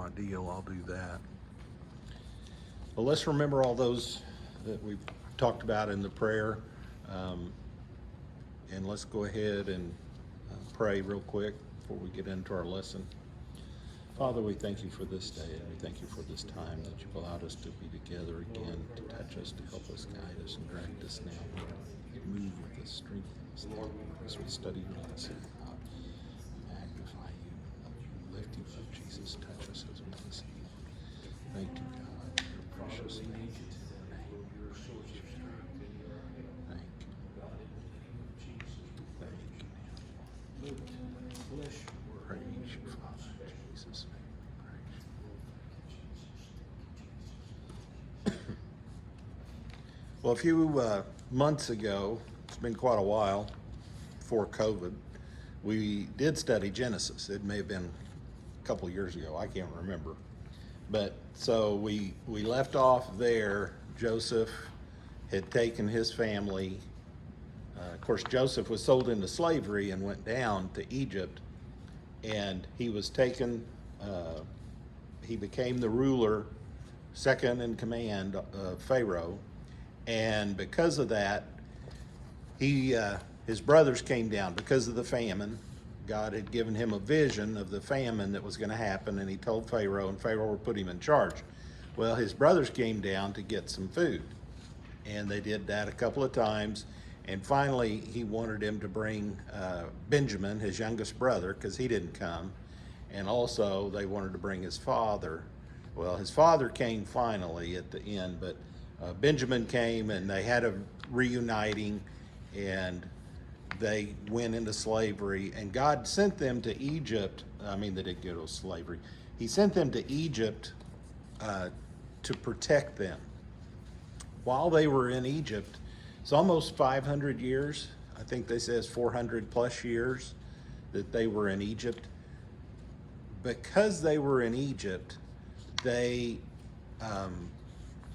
deal. I'll do that. Well, let's remember all those that we've talked about in the prayer. And let's go ahead and pray real quick before we get into our lesson. Father, we thank you for this day, and we thank you for this time that you've allowed us to be together again, to touch us, to help us, guide us, and direct us now. Move with us, strengthen us now as we study your lesson. Magnify you, lift you up, Jesus. Touch us as we listen. Thank you, God, for your precious name. Thank you. Thank you. Praise you, Father, in Jesus' name. Praise you. Well, a few months ago, it's been quite a while before COVID, we did study Genesis. It may have been a couple of years ago. I can't remember. But so we left off there. Joseph had taken his family. Of course, Joseph was sold into slavery and went down to Egypt, and he was taken. He became the ruler, second in command of Pharaoh, and because of that, his brothers came down because of the famine. God had given him a vision of the famine that was going to happen, and he told Pharaoh, and Pharaoh would put him in charge. Well, his brothers came down to get some food, and they did that a couple of times. And finally, he wanted him to bring Benjamin, his youngest brother, because he didn't come. And also, they wanted to bring his father. Well, his father came finally at the end, but Benjamin came, and they had a reuniting, and they went into slavery. And God sent them to Egypt. I mean, they didn't go to slavery. He sent them to Egypt to protect them. While they were in Egypt, it's almost 500 years. I think they say it's 400 plus years that they were in Egypt. Because they were in Egypt, they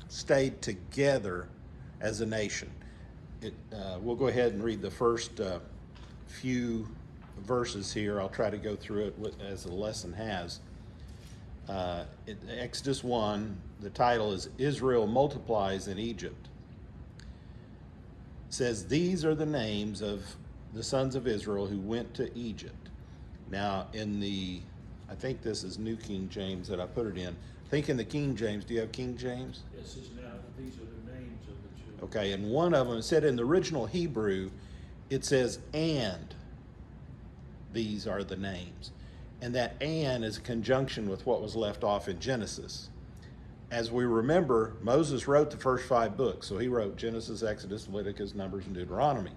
stayed together as a nation. We'll go ahead and read the first few verses here. I'll try to go through it as the lesson has. Exodus 1, the title is Israel Multiplies in Egypt. It says, these are the names of the sons of Israel who went to Egypt. Now, I think this is New King James that I put it in. I think in the King James, do you have King James? Yes, these are the names of the children. Okay, and one of them, it said in the original Hebrew, it says, and these are the names. And that and is a conjunction with what was left off in Genesis. As we remember, Moses wrote the first 5 books. So he wrote Genesis, Exodus, Leviticus, Numbers, and Deuteronomy.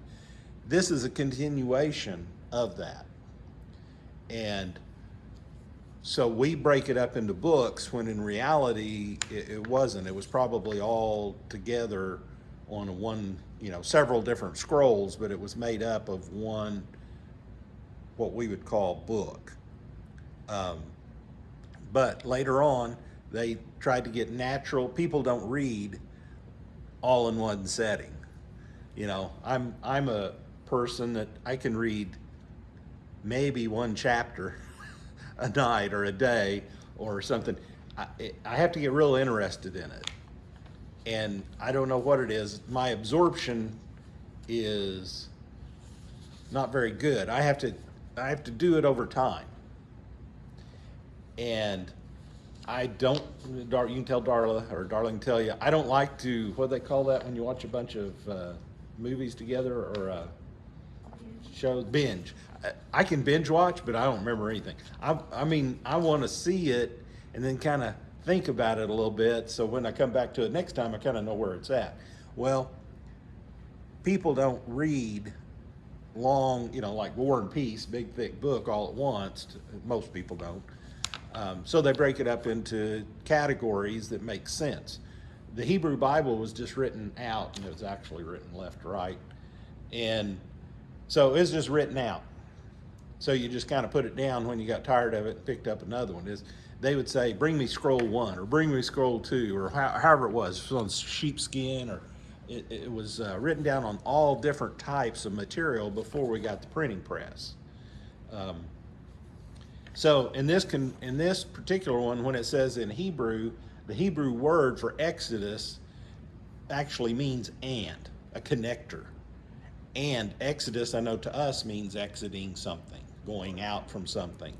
This is a continuation of that. And so we break it up into books when in reality it wasn't. It was probably all together on one, several different scrolls, but it was made up of one, what we would call book. But later on, they tried to get natural. People don't read all in one setting. I'm a person that I can read maybe one chapter a night or a day or something. I have to get real interested in it. And I don't know what it is. My absorption is not very good. I have to do it over time. And I don't, you can tell Darla, or Darling tell you, I don't like to, what do they call that when you watch a bunch of movies together or shows? Binge. I can binge watch, but I don't remember anything. I want to see it and then kind of think about it a little bit, so when I come back to it next time, I kind of know where it's at. Well, people don't read long, like War and Peace, big thick book all at once. Most people don't. So they break it up into categories that make sense. The Hebrew Bible was just written out, and it was actually written left to right. And so it's just written out. So you just kind of put it down when you got tired of it and picked up another one. They would say, bring me scroll 1 or bring me scroll 2 or however it was on sheepskin, or it was written down on all different types of material before we got the printing press. So in this particular one, when it says in Hebrew, the Hebrew word for Exodus actually means and, a connector. And Exodus, I know to us, means exiting something, going out from something.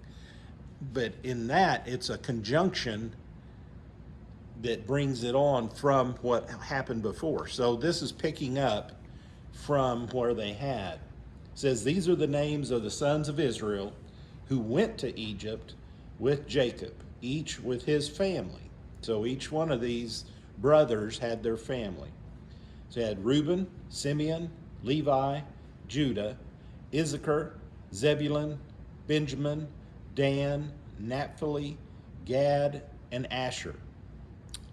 But in that, it's a conjunction that brings it on from what happened before. So this is picking up from where they had. It says, these are the names of the sons of Israel who went to Egypt with Jacob, each with his family. So each one of these brothers had their family. So you had Reuben, Simeon, Levi, Judah, Issachar, Zebulun, Benjamin, Dan, Naphtali, Gad, and Asher.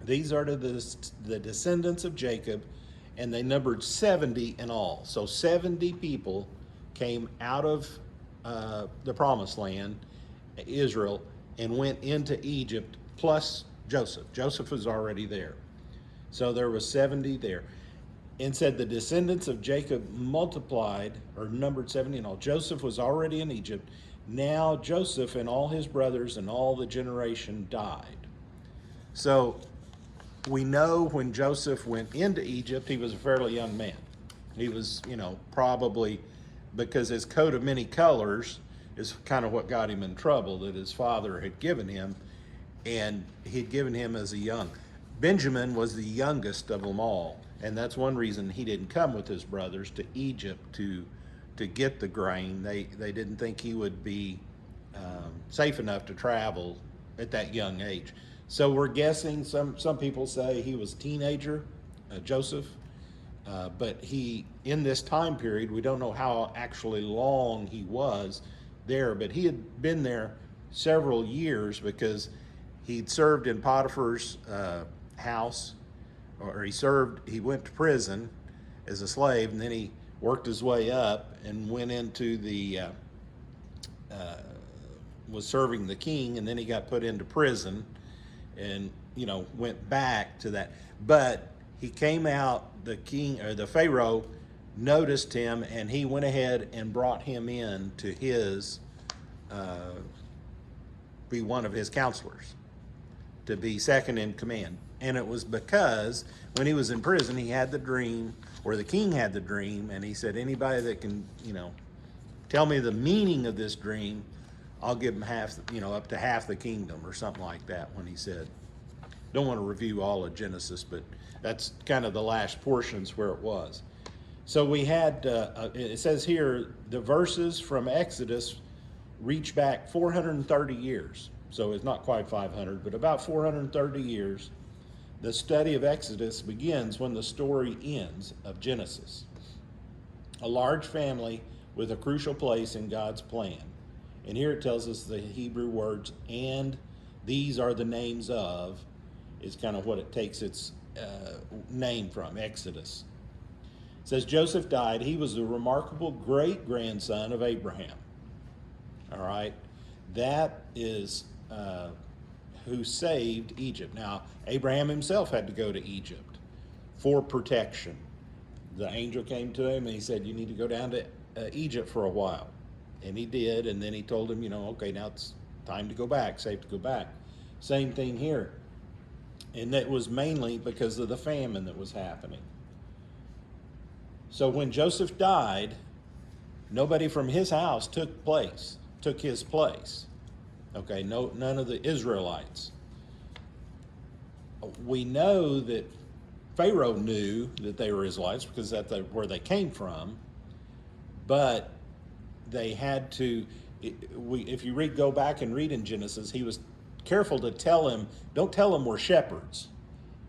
These are the descendants of Jacob, and they numbered 70 in all. So 70 people came out of the promised land, Israel, and went into Egypt, plus Joseph. Joseph was already there. So there was 70 there. And said the descendants of Jacob multiplied, or numbered 70 in all. Joseph was already in Egypt. Now Joseph and all his brothers and all the generation died. So we know when Joseph went into Egypt, he was a fairly young man. He was, probably, because his coat of many colors is kind of what got him in trouble, that his father had given him, and he'd given him as a young. Benjamin was the youngest of them all, and that's one reason he didn't come with his brothers to Egypt to get the grain. They didn't think he would be safe enough to travel at that young age. So we're guessing, some people say he was a teenager, Joseph, but he, in this time period, we don't know how actually long he was there, but he had been there several years because he'd served in Potiphar's house, or he went to prison as a slave, and then he worked his way up and went into was serving the king, and then he got put into prison and, went back to that. But he came out, the king, or the Pharaoh, noticed him, and he went ahead and brought him in to be one of his counselors, to be second in command. And it was because when he was in prison, he had the dream, or the king had the dream, and he said, anybody that can, tell me the meaning of this dream, I'll give him half, up to half the kingdom, or something like that, when he said. Don't want to review all of Genesis, but that's kind of the last portions where it was. So we had, it says here, the verses from Exodus reach back 430 years. So it's not quite 500, but about 430 years. The study of Exodus begins when the story ends of Genesis. A large family with a crucial place in God's plan. And here it tells us the Hebrew words, and these are the names of, is kind of what it takes its name from, Exodus. It says Joseph died. He was the remarkable great-grandson of Abraham. All right? That is who saved Egypt. Now, Abraham himself had to go to Egypt for protection. The angel came to him and he said, you need to go down to Egypt for a while. And he did, and then he told him, okay, now it's time to go back, safe to go back. Same thing here. And that was mainly because of the famine that was happening. So when Joseph died, nobody from his house took his place. Okay, none of the Israelites. We know that Pharaoh knew that they were Israelites because that's where they came from, but they had to, if you go back and read in Genesis, he was careful to tell him, don't tell him we're shepherds,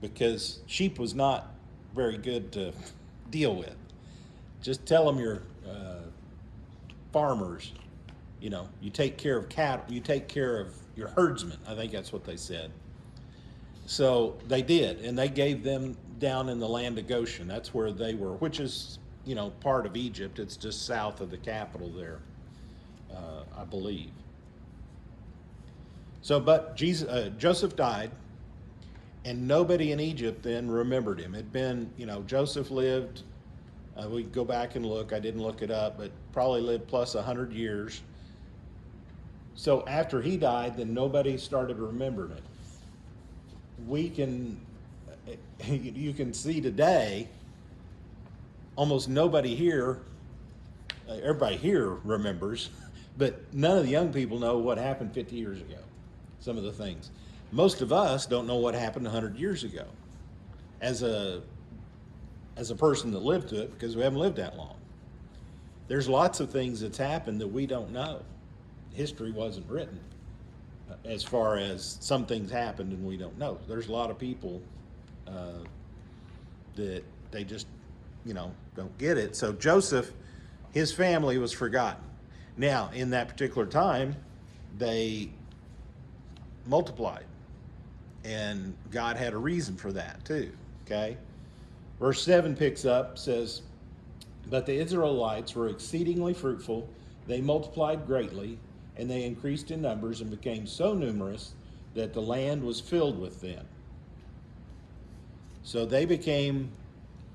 because sheep was not very good to deal with. Just tell them you're farmers. You take care of cattle, you take care of your herdsmen. I think that's what they said. So they did, and they gave them down in the land of Goshen. That's where they were, which is, part of Egypt. It's just south of the capital there, I believe. So, but Joseph died, and nobody in Egypt then remembered him. It'd been, Joseph lived, we can go back and look, I didn't look it up, but probably lived plus 100 years. So after he died, then nobody started remembering it. We can, you can see today, almost nobody here, everybody here remembers, but none of the young people know what happened 50 years ago. Some of the things. Most of us don't know what happened 100 years ago as a person that lived to it, because we haven't lived that long. There's lots of things that's happened that we don't know. History wasn't written as far as some things happened and we don't know. There's a lot of people that they just, don't get it. So Joseph, his family was forgotten. Now, in that particular time, they multiplied, and God had a reason for that too, okay? Verse 7 picks up, says, "But the Israelites were exceedingly fruitful, they multiplied greatly, and they increased in numbers and became so numerous that the land was filled with them." So they became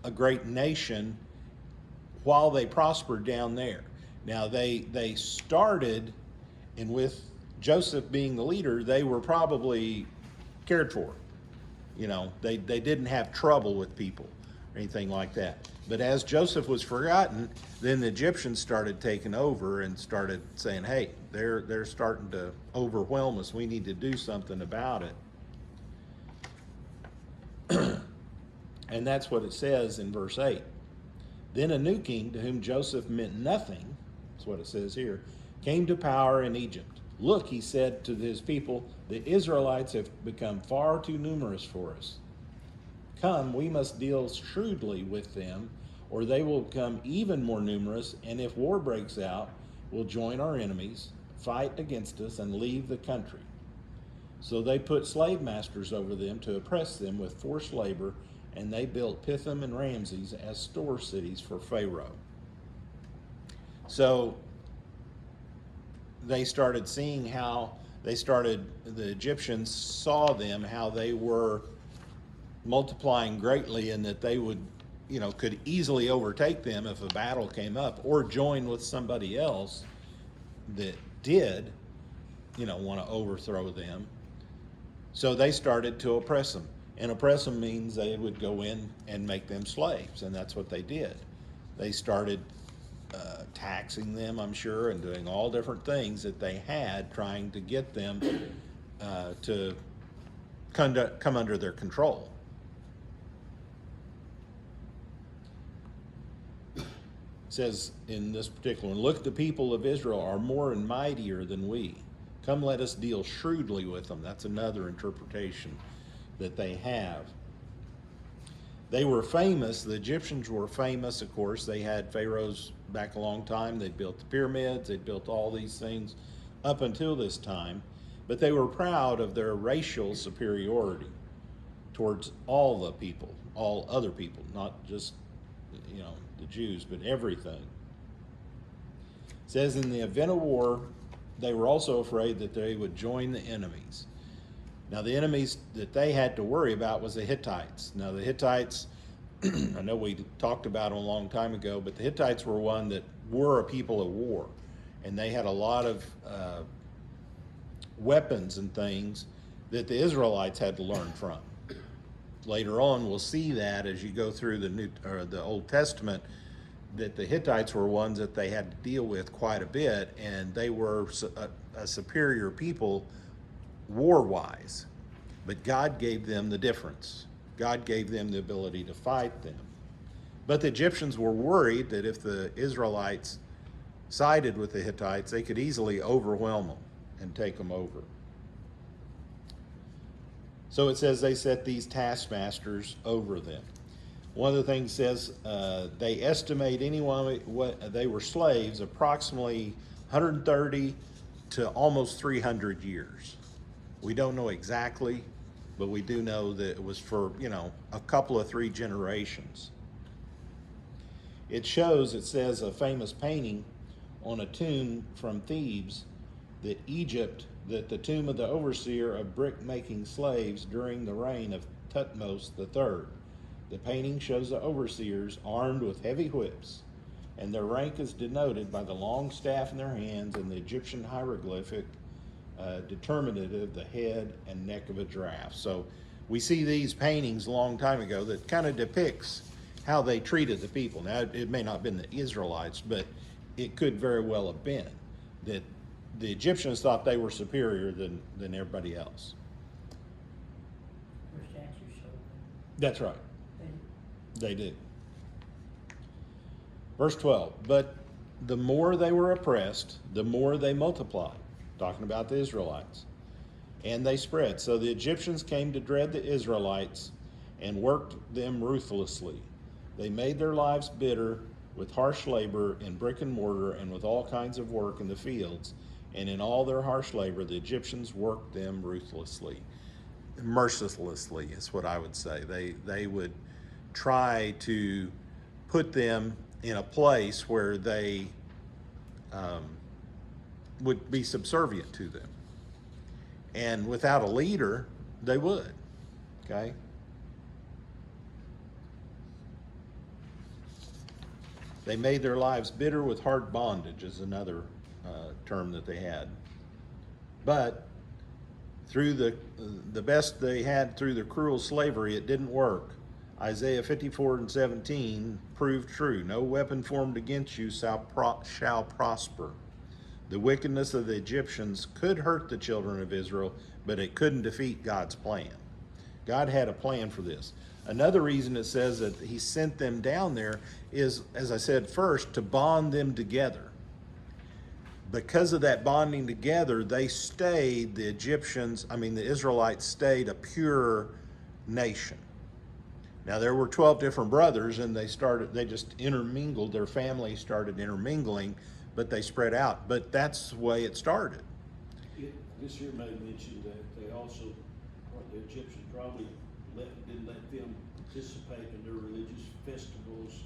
a great nation while they prospered down there. Now they started, and with Joseph being the leader, they were probably cared for. They didn't have trouble with people or anything like that. But as Joseph was forgotten, then the Egyptians started taking over and started saying, hey, they're starting to overwhelm us. We need to do something about it. And that's what it says in verse 8. Then a new king, to whom Joseph meant nothing, that's what it says here, came to power in Egypt. Look, he said to his people, the Israelites have become far too numerous for us. Come, we must deal shrewdly with them, or they will become even more numerous, and if war breaks out, will join our enemies, fight against us, and leave the country. So they put slave masters over them to oppress them with forced labor, and they built Pithom and Ramses as store cities for Pharaoh. So they started seeing how the Egyptians saw them, how they were multiplying greatly, and that they would, could easily overtake them if a battle came up, or join with somebody else that did, want to overthrow them. So they started to oppress them. And oppress them means they would go in and make them slaves, and that's what they did. They started taxing them, I'm sure, and doing all different things that they had, trying to get them to come under their control. It says in this particular one, look, the people of Israel are more and mightier than we. Come, let us deal shrewdly with them. That's another interpretation that they have. They were famous. The Egyptians were famous, of course. They had pharaohs back a long time. They built the pyramids. They built all these things up until this time. But they were proud of their racial superiority towards all the people, all other people, not just, the Jews, but everything. It says in the event of war, they were also afraid that they would join the enemies. Now, the enemies that they had to worry about was the Hittites. Now, the Hittites, I know we talked about them a long time ago, but the Hittites were one that were a people of war. And they had a lot of weapons and things that the Israelites had to learn from. Later on, we'll see that as you go through the Old Testament, that the Hittites were ones that they had to deal with quite a bit, and they were a superior people war-wise, but God gave them the difference. God gave them the ability to fight them. But the Egyptians were worried that if the Israelites sided with the Hittites, they could easily overwhelm them and take them over. So it says they set these taskmasters over them. One of the things says they estimate anyone, they were slaves approximately 130 to almost 300 years. We don't know exactly, but we do know that it was for, a couple of 3 generations. It says a famous painting on a tomb from Thebes that the tomb of the overseer of brick-making slaves during the reign of Thutmose III. The painting shows the overseers armed with heavy whips, and their rank is denoted by the long staff in their hands and the Egyptian hieroglyphic determinative, the head and neck of a giraffe. So we see these paintings a long time ago that kind of depicts how they treated the people. Now, it may not have been the Israelites, but it could very well have been that the Egyptians thought they were superior than everybody else. Their statues show That's right. they They did. Verse 12, but the more they were oppressed, the more they multiplied. Talking about the Israelites. And they spread. So the Egyptians came to dread the Israelites and worked them ruthlessly. They made their lives bitter with harsh labor in brick and mortar and with all kinds of work in the fields. And in all their harsh labor, the Egyptians worked them ruthlessly. Mercilessly is what I would say. They would try to put them in a place where they would be subservient to them. And without a leader, they would. Okay? They made their lives bitter with hard bondage is another term that they had. But through the best they had through the cruel slavery, it didn't work. Isaiah 54:17 proved true. No weapon formed against you shall prosper. The wickedness of the Egyptians could hurt the children of Israel, but it couldn't defeat God's plan. God had a plan for this. Another reason it says that he sent them down there is, as I said first, to bond them together. Because of that bonding together, the Israelites stayed a pure nation. Now there were 12 different brothers and they just intermingled, their families started intermingling, but they spread out. But that's the way it started. This here may mention that they also, or the Egyptians probably didn't let them participate in their religious festivals.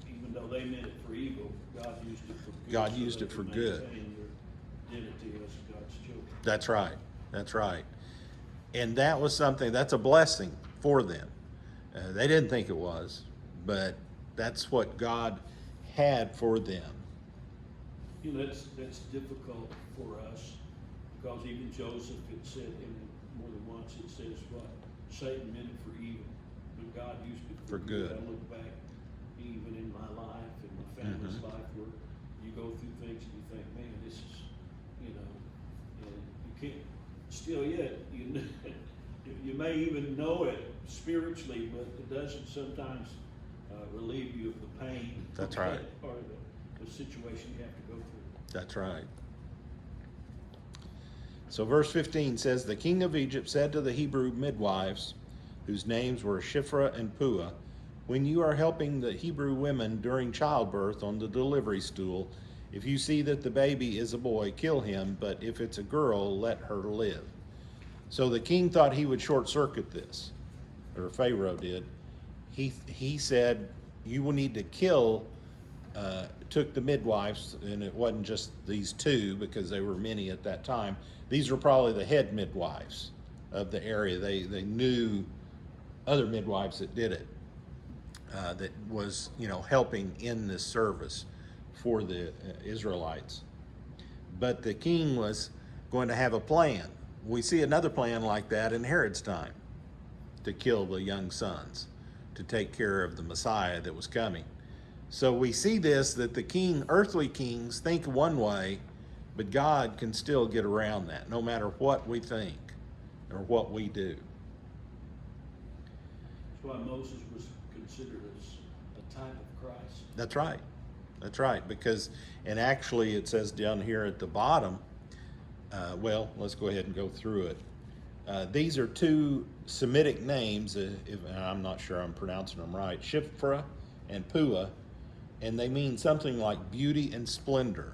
Even though they meant it for evil, God used it for good. God used it for good. Maintain their identity as God's children. That's right. That's right. And that was something, that's a blessing for them. They didn't think it was, but that's what God had for them. You know, that's difficult for us, because even Joseph, it said more than once, it says what? Satan meant it for evil, but God used it for good. I look back even in my life, in my family's life, where you go through things and you think, man, this is, and you can't, still yet, you may even know it spiritually, but it doesn't sometimes relieve you of the pain. That's right. Or the situation you have to go through. That's right. So verse 15 says, the king of Egypt said to the Hebrew midwives, whose names were Shiphrah and Puah, when you are helping the Hebrew women during childbirth on the delivery stool, if you see that the baby is a boy, kill him, but if it's a girl, let her live. So the king thought he would short circuit this, or Pharaoh did. He said, you will need to kill, took the midwives, and it wasn't just these two because there were many at that time. These were probably the head midwives of the area. They knew other midwives that did it, that was, helping in this service for the Israelites. But the king was going to have a plan. We see another plan like that in Herod's time, to kill the young sons, to take care of the Messiah that was coming. So we see this, that the earthly kings think one way, but God can still get around that, no matter what we think or what we do. That's why Moses was considered as a type of Christ. That's right. That's right. Because, and actually it says down here at the bottom, let's go ahead and go through it. These are two Semitic names, I'm not sure I'm pronouncing them right, Shiphrah and Puah, and they mean something like beauty and splendor,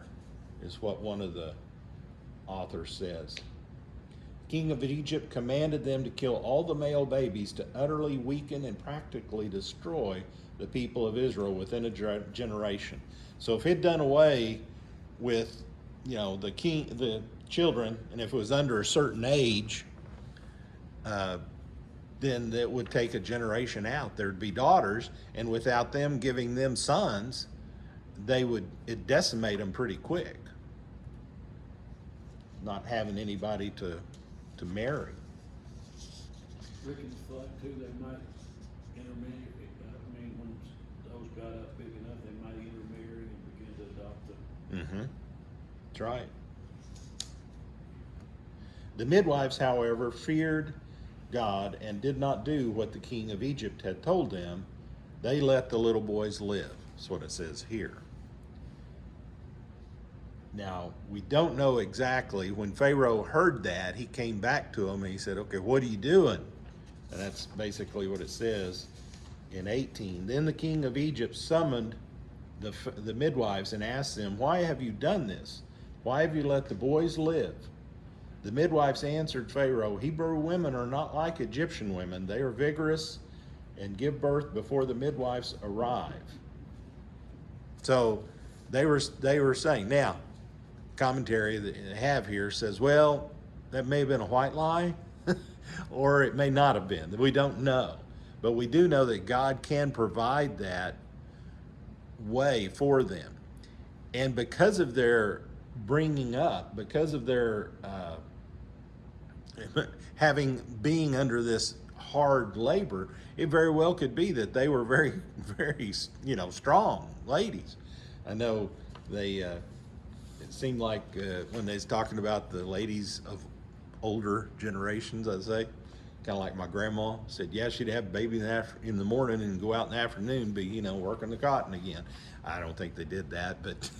is what one of the authors says. King of Egypt commanded them to kill all the male babies to utterly weaken and practically destroy the people of Israel within a generation. So if he'd done away with, the children, and if it was under a certain age, then it would take a generation out. There'd be daughters, and without them giving them sons, it'd decimate them pretty quick. not having anybody to marry. Rickens thought too, they might intermarry, I mean, when those got up big enough, they might intermarry and begin to adopt them. Mm-hmm. That's right. The midwives, however, feared God and did not do what the king of Egypt had told them. They let the little boys live. That's what it says here. Now, we don't know exactly. When Pharaoh heard that, he came back to him and he said, okay, what are you doing? And that's basically what it says in 18. Then the king of Egypt summoned the midwives and asked them, why have you done this? Why have you let the boys live? The midwives answered Pharaoh, Hebrew women are not like Egyptian women. They are vigorous and give birth before the midwives arrive. So they were saying, now, commentary that I have here says, well, that may have been a white lie, or it may not have been. We don't know. But we do know that God can provide that way for them. And because of their bringing up, because of their being under this hard labor, it very well could be that they were very, very, strong ladies. I know they, it seemed like when they was talking about the ladies of older generations, I'd say, kind of like my grandma said, yeah, she'd have a baby in the morning and go out in the afternoon, be, working the cotton again. I don't think they did that, but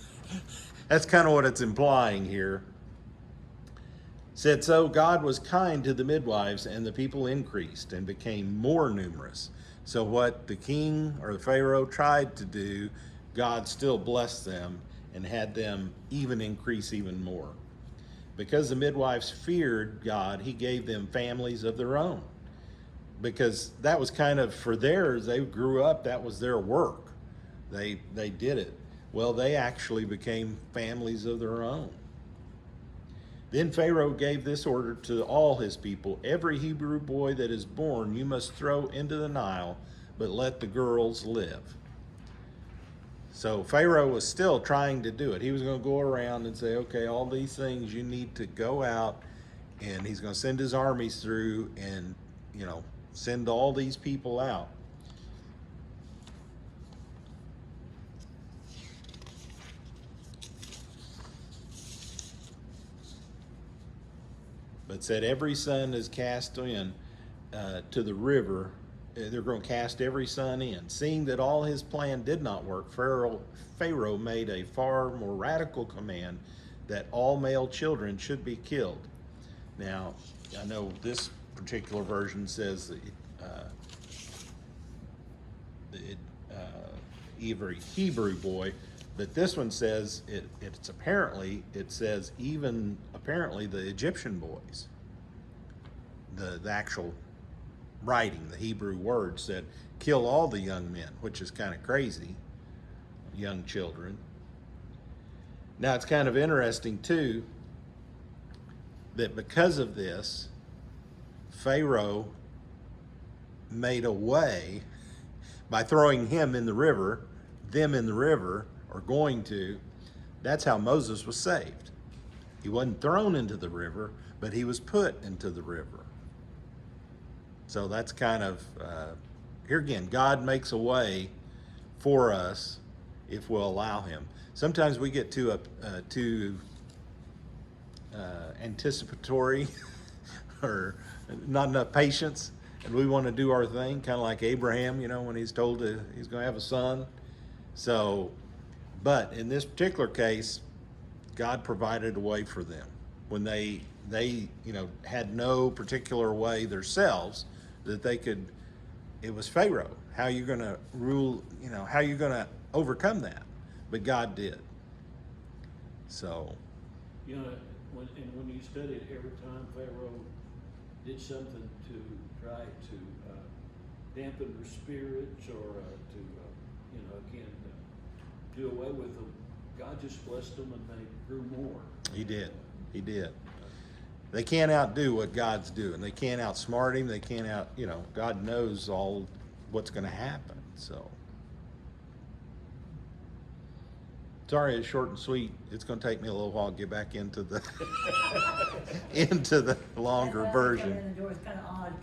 that's kind of what it's implying here. Said, so God was kind to the midwives, and the people increased and became more numerous. So what the king or the Pharaoh tried to do, God still blessed them and had them even increase even more. Because the midwives feared God, he gave them families of their own. Because that was kind of for theirs, they grew up, that was their work. They did it. Well, they actually became families of their own. Then Pharaoh gave this order to all his people, every Hebrew boy that is born you must throw into the Nile, but let the girls live. So Pharaoh was still trying to do it. He was going to go around and say, okay, all these things you need to go out, and he's going to send his armies through and, send all these people out. But said every son is cast in to the river. They're going to cast every son in. Seeing that all his plan did not work, Pharaoh made a far more radical command that all male children should be killed. Now, I know this particular version says every Hebrew boy, but this one says it says even apparently the Egyptian boys. The actual writing, the Hebrew word said, kill all the young men, which is kind of crazy, young children. Now it's kind of interesting too, that because of this, Pharaoh made a way by throwing them in the river, or going to. That's how Moses was saved. He wasn't thrown into the river, but he was put into the river. So that's kind of, here again, God makes a way for us if we'll allow him. Sometimes we get too anticipatory or not enough patience, and we want to do our thing, kind of like Abraham, when he's told he's going to have a son. So, but in this particular case, God provided a way for them when they had no particular way themselves that they could. It was Pharaoh. How you going to rule? How you going to overcome that? But God did. So. When you study it, every time Pharaoh did something to try to dampen their spirits or do away with them, God just blessed them and they grew more. He did. They can't outdo what God's doing. They can't outsmart him. They can't God knows all what's going to happen. So Sorry, it's short and sweet. It's gonna take me a little while to get back into the, into the longer That's why I was coming version. in the door, it's kinda odd.